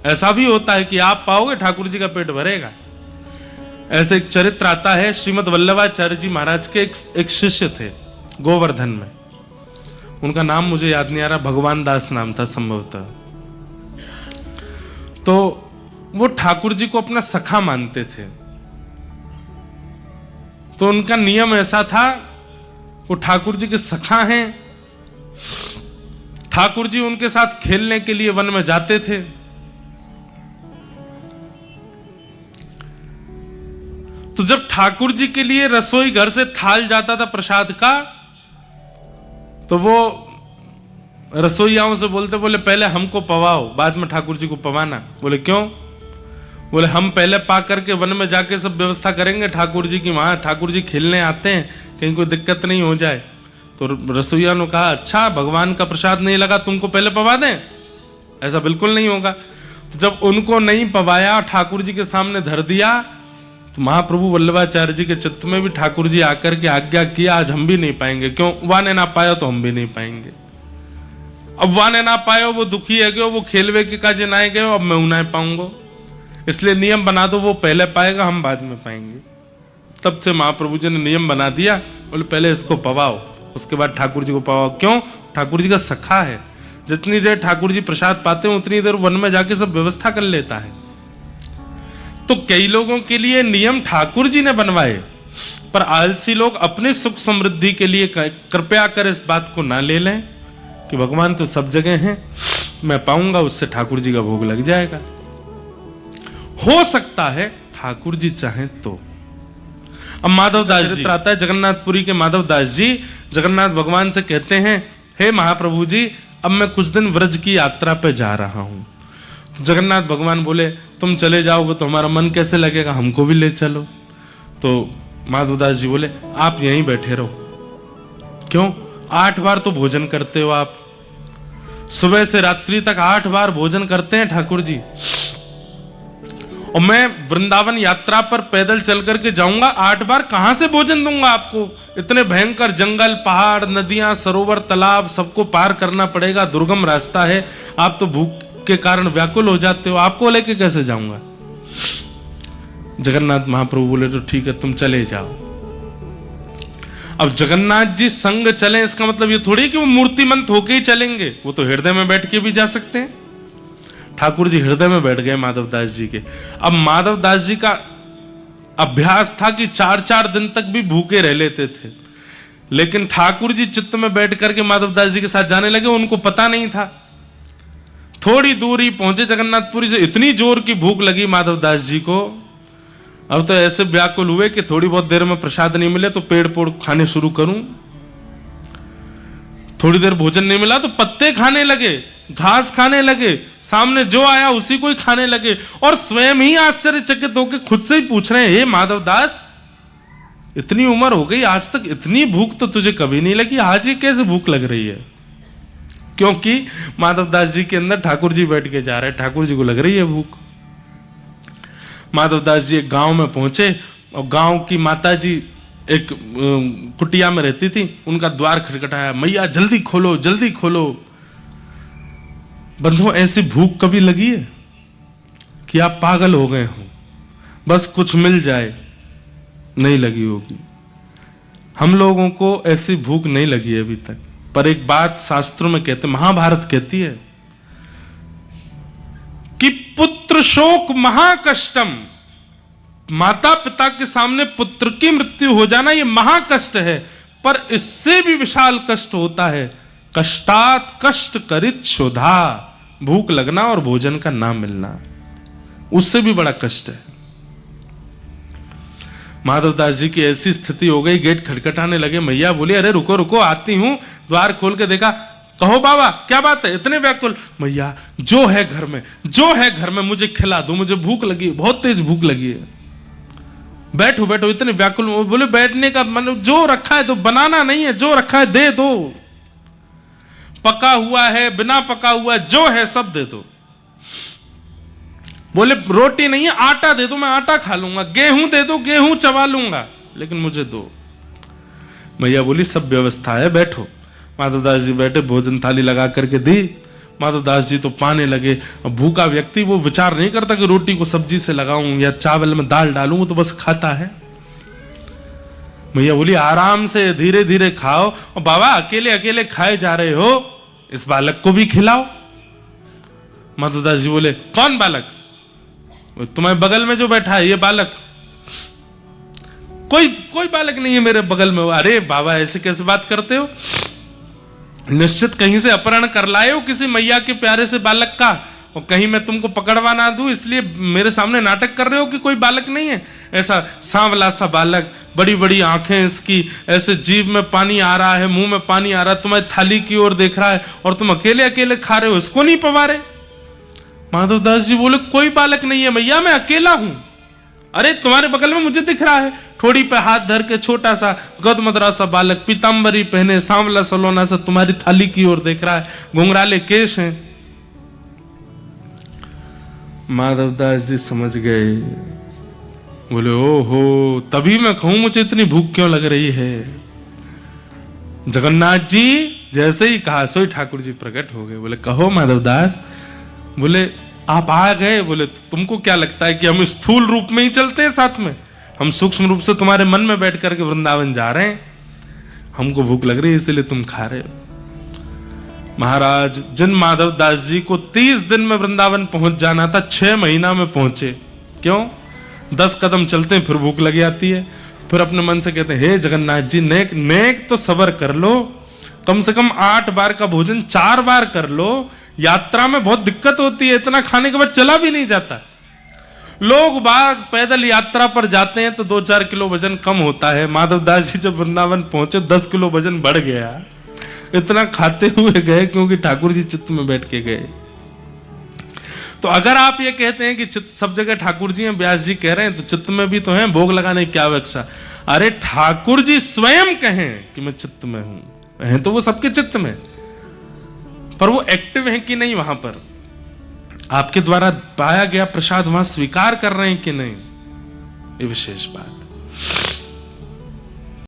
ऐसा भी होता है कि आप पाओगे ठाकुर जी का पेट भरेगा। ऐसे एक चरित्र आता है, श्रीमद वल्लभाचार्य जी महाराज के एक शिष्य थे गोवर्धन में, उनका नाम मुझे याद नहीं आ रहा, भगवान दास नाम था संभवतः। तो वो ठाकुर जी को अपना सखा मानते थे। तो उनका नियम ऐसा था, वो ठाकुर जी के सखा हैं, ठाकुर जी उनके साथ खेलने के लिए वन में जाते थे। तो जब ठाकुर जी के लिए रसोई घर से थाल जाता था प्रसाद का, तो वो रसोइयाओं से बोले पहले हमको पवाओ, बाद में ठाकुर जी को पवाना। बोले क्यों? बोले हम पहले पा करके वन में जाके सब व्यवस्था करेंगे ठाकुर जी की, वहां ठाकुर जी खेलने आते हैं, कहीं कोई दिक्कत नहीं हो जाए। तो रसोइया ने कहा अच्छा, भगवान का प्रसाद नहीं लगा, तुमको पहले पवा दें? ऐसा बिल्कुल नहीं होगा। तो जब उनको नहीं पवाया, ठाकुर जी के सामने धर दिया, तो महाप्रभु वल्लभाचार्य जी के चित्त में भी ठाकुर जी आकर के आज्ञा किया, आज हम भी नहीं पाएंगे। क्यों? वाने ना पाया तो हम भी नहीं पाएंगे। अब वाने ना पायो, वो दुखी है गयो, वो खेलवे के काजे ना गए, अब मैं उन्हें पाऊंगा, इसलिए नियम बना दो, वो पहले पाएगा, हम बाद में पाएंगे। तब से महाप्रभु जी ने नियम बना दिया, बोले पहले इसको पवाओ, उसके बाद ठाकुर जी को पवाओ। क्यों? ठाकुर जी का सखा है, जितनी देर ठाकुर जी प्रसाद पाते हैं उतनी देर वन में जाके सब व्यवस्था कर लेता है। तो कई लोगों के लिए नियम ठाकुर जी ने बनवाए, पर आलसी लोग अपने सुख समृद्धि के लिए कृपया कर इस बात को ना ले लें कि भगवान तो सब जगह हैं, मैं पाऊंगा, उससे ठाकुर जी का भोग लग जाएगा। हो सकता है ठाकुर जी चाहें तो। अब माधव दास जी आता है, जगन्नाथपुरी के माधव दास जी जगन्नाथ भगवान से कहते हैं, हे महाप्रभु जी, अब मैं कुछ दिन व्रज की यात्रा पे जा रहा हूं। तो जगन्नाथ भगवान बोले तुम चले जाओगे तो हमारा मन कैसे लगेगा, हमको भी ले चलो। तो माधवदास जी बोले आप यहीं बैठे रहो। क्यों? 8 बार तो भोजन करते हो आप, सुबह से रात्रि तक 8 बार भोजन करते हैं ठाकुर जी, और मैं वृंदावन यात्रा पर पैदल चल करके जाऊंगा, 8 बार कहां से भोजन दूंगा आपको? इतने भयंकर जंगल, पहाड़, नदियां, सरोवर, तालाब सबको पार करना पड़ेगा, दुर्गम रास्ता है, आप तो भूख के कारण व्याकुल हो जाते हो, आपको लेके कैसे जाऊंगा? जगन्नाथ महाप्रभु बोले तो ठीक है, तुम चले जाओ। अब जगन्नाथ जी संग चले, इसका मतलब ये थोड़ी कि वो मूर्तिमंत होके ही चलेंगे, वो तो हृदय में बैठ के भी जा सकते हैं। ठाकुर जी हृदय में बैठ गए माधवदास जी के। अब माधवदास जी का अभ्यास था कि 4-4 दिन तक भी भूखे रह लेते थे, लेकिन ठाकुर जी चित्त में बैठ करके माधवदास जी के साथ जाने लगे, उनको पता नहीं था। थोड़ी दूरी पहुंचे जगन्नाथपुरी से, इतनी जोर की भूख लगी माधवदास जी को, अब तो ऐसे व्याकुल हुए कि थोड़ी बहुत देर में प्रसाद नहीं मिले तो पेड़ पोड़ खाने शुरू करूं। थोड़ी देर भोजन नहीं मिला तो पत्ते खाने लगे, घास खाने लगे, सामने जो आया उसी को ही खाने लगे, और स्वयं ही आश्चर्यचकित होकर खुद से ही पूछ रहे हैं, हे माधवदास, इतनी उम्र हो गई, आज तक इतनी भूख तो तुझे कभी नहीं लगी, आज ये कैसे भूख लग रही है? क्योंकि माधवदास जी के अंदर ठाकुर जी बैठ के जा रहे हैं, ठाकुर जी को लग रही है भूख। माधवदास जी एक गांव में पहुंचे, और गांव की माता जी एक कुटिया में रहती थी, उनका द्वार खटखटाया, मैया जल्दी खोलो, जल्दी खोलो। बंधुओं, ऐसी भूख कभी लगी है कि आप पागल हो गए हो, बस कुछ मिल जाए? नहीं लगी होगी। हम लोगों को ऐसी भूख नहीं लगी है अभी तक। पर एक बात शास्त्रों में कहते, महाभारत कहती है कि पुत्र शोक महाकष्टम, माता पिता के सामने पुत्र की मृत्यु हो जाना ये महाकष्ट है, पर इससे भी विशाल कष्ट होता है कष्टात कष्ट करित क्षुधा, भूख लगना और भोजन का ना मिलना, उससे भी बड़ा कष्ट है। माधवदास जी की ऐसी स्थिति हो गई, गेट खटखटाने लगे, मैया बोली अरे रुको रुको, आती हूं। द्वार खोल के देखा, कहो बाबा क्या बात है, इतने व्याकुल? मैया जो है घर में, जो है घर में मुझे खिला दो, मुझे भूख लगी है, बहुत तेज भूख लगी है। बैठो बैठो, इतने व्याकुल। बोले बैठने का मतलब जो रखा है तो बनाना नहीं है, जो रखा है दे दो, पका हुआ है बिना पका हुआ जो है सब दे दो। बोले रोटी नहीं है, आटा दे दो, मैं आटा खा लूंगा, गेहूं दे दो, गेहूं चबा लूंगा, लेकिन मुझे दो। मैया बोली सब व्यवस्था है, बैठो। माधवदास जी बैठे, भोजन थाली लगा करके दी। माधवदास जी तो पाने लगे। अब भूखा व्यक्ति वो विचार नहीं करता कि रोटी को सब्जी से लगाऊं या चावल में दाल डालूं, वो तो बस खाता है। मैया बोली आराम से धीरे धीरे खाओ, और बाबा अकेले अकेले खाए जा रहे हो, इस बालक को भी खिलाओ। माधवदास जी बोले कौन बालक? तुम्हारे बगल में जो बैठा है ये बालक? कोई बालक नहीं है मेरे बगल में। अरे बाबा ऐसे कैसे बात करते हो? निश्चित कहीं से अपहरण कर लाए हो किसी मैया के प्यारे से बालक का, और कहीं मैं तुमको पकड़वा ना दूं इसलिए मेरे सामने नाटक कर रहे हो कि कोई बालक नहीं है। ऐसा सांवला सा बालक, बड़ी बड़ी आंखें इसकी, ऐसे जीभ में पानी आ रहा है, मुंह में पानी आ रहा है, तुम्हारी थाली की ओर देख रहा है, और तुम अकेले अकेले खा रहे हो, इसको नहीं पवा रहे? माधवदास जी बोले कोई बालक नहीं है मैया, मैं अकेला हूं। अरे तुम्हारे बगल में मुझे दिख रहा है, ठोड़ी पे हाथ धर के छोटा सा गदमदरा सा बालक, पीतांबरी पहने, सांवला सलोना सा, तुम्हारी थाली की ओर देख रहा है, घुंघराले केश हैं। माधवदास जी समझ गए, बोले ओहो, तभी मैं कहूं मुझे इतनी भूख क्यों लग रही है। जगन्नाथ जी जैसे ही कहा सोई ठाकुर जी प्रकट हो गए। बोले कहो माधवदास। बोले आप आ गए। बोले तुमको क्या लगता है कि हम स्थूल रूप में ही चलते हैं साथ में? हम सूक्ष्म रूप से तुम्हारे मन में बैठ करके वृंदावन जा रहे हैं। हमको भूख लग रही है इसलिए तुम खा रहे हो। महाराज जिन माधवदास जी को 30 दिन में वृंदावन पहुंच जाना था, 6 महीना में पहुंचे। क्यों? 10 कदम चलते हैं फिर भूख लग जाती है, फिर अपने मन से कहते हैं हे जगन्नाथ जी नेक नेक तो सबर कर लो, कम से कम 8 बार का भोजन 4 बार कर लो। यात्रा में बहुत दिक्कत होती है, इतना खाने के बाद चला भी नहीं जाता। लोग बाग पैदल यात्रा पर जाते हैं तो 2-4 किलो वजन कम होता है। माधवदास जी जब वृंदावन पहुंचे 10 किलो वजन बढ़ गया। इतना खाते हुए गए क्योंकि ठाकुर जी चित्त में बैठ के गए। तो अगर आप ये कहते हैं कि चित्त सब जगह ठाकुर जी हैं, व्यास जी कह रहे हैं, तो चित्त में भी तो हैं, भोग लगाने की क्या अपेक्षा? अरे ठाकुर जी स्वयं कहें कि मैं चित्त में हूं, हैं तो वो सबके चित्त में, पर वो एक्टिव है कि नहीं वहां पर? आपके द्वारा पाया गया प्रसाद वहां स्वीकार कर रहे हैं कि नहीं, ये विशेष बात।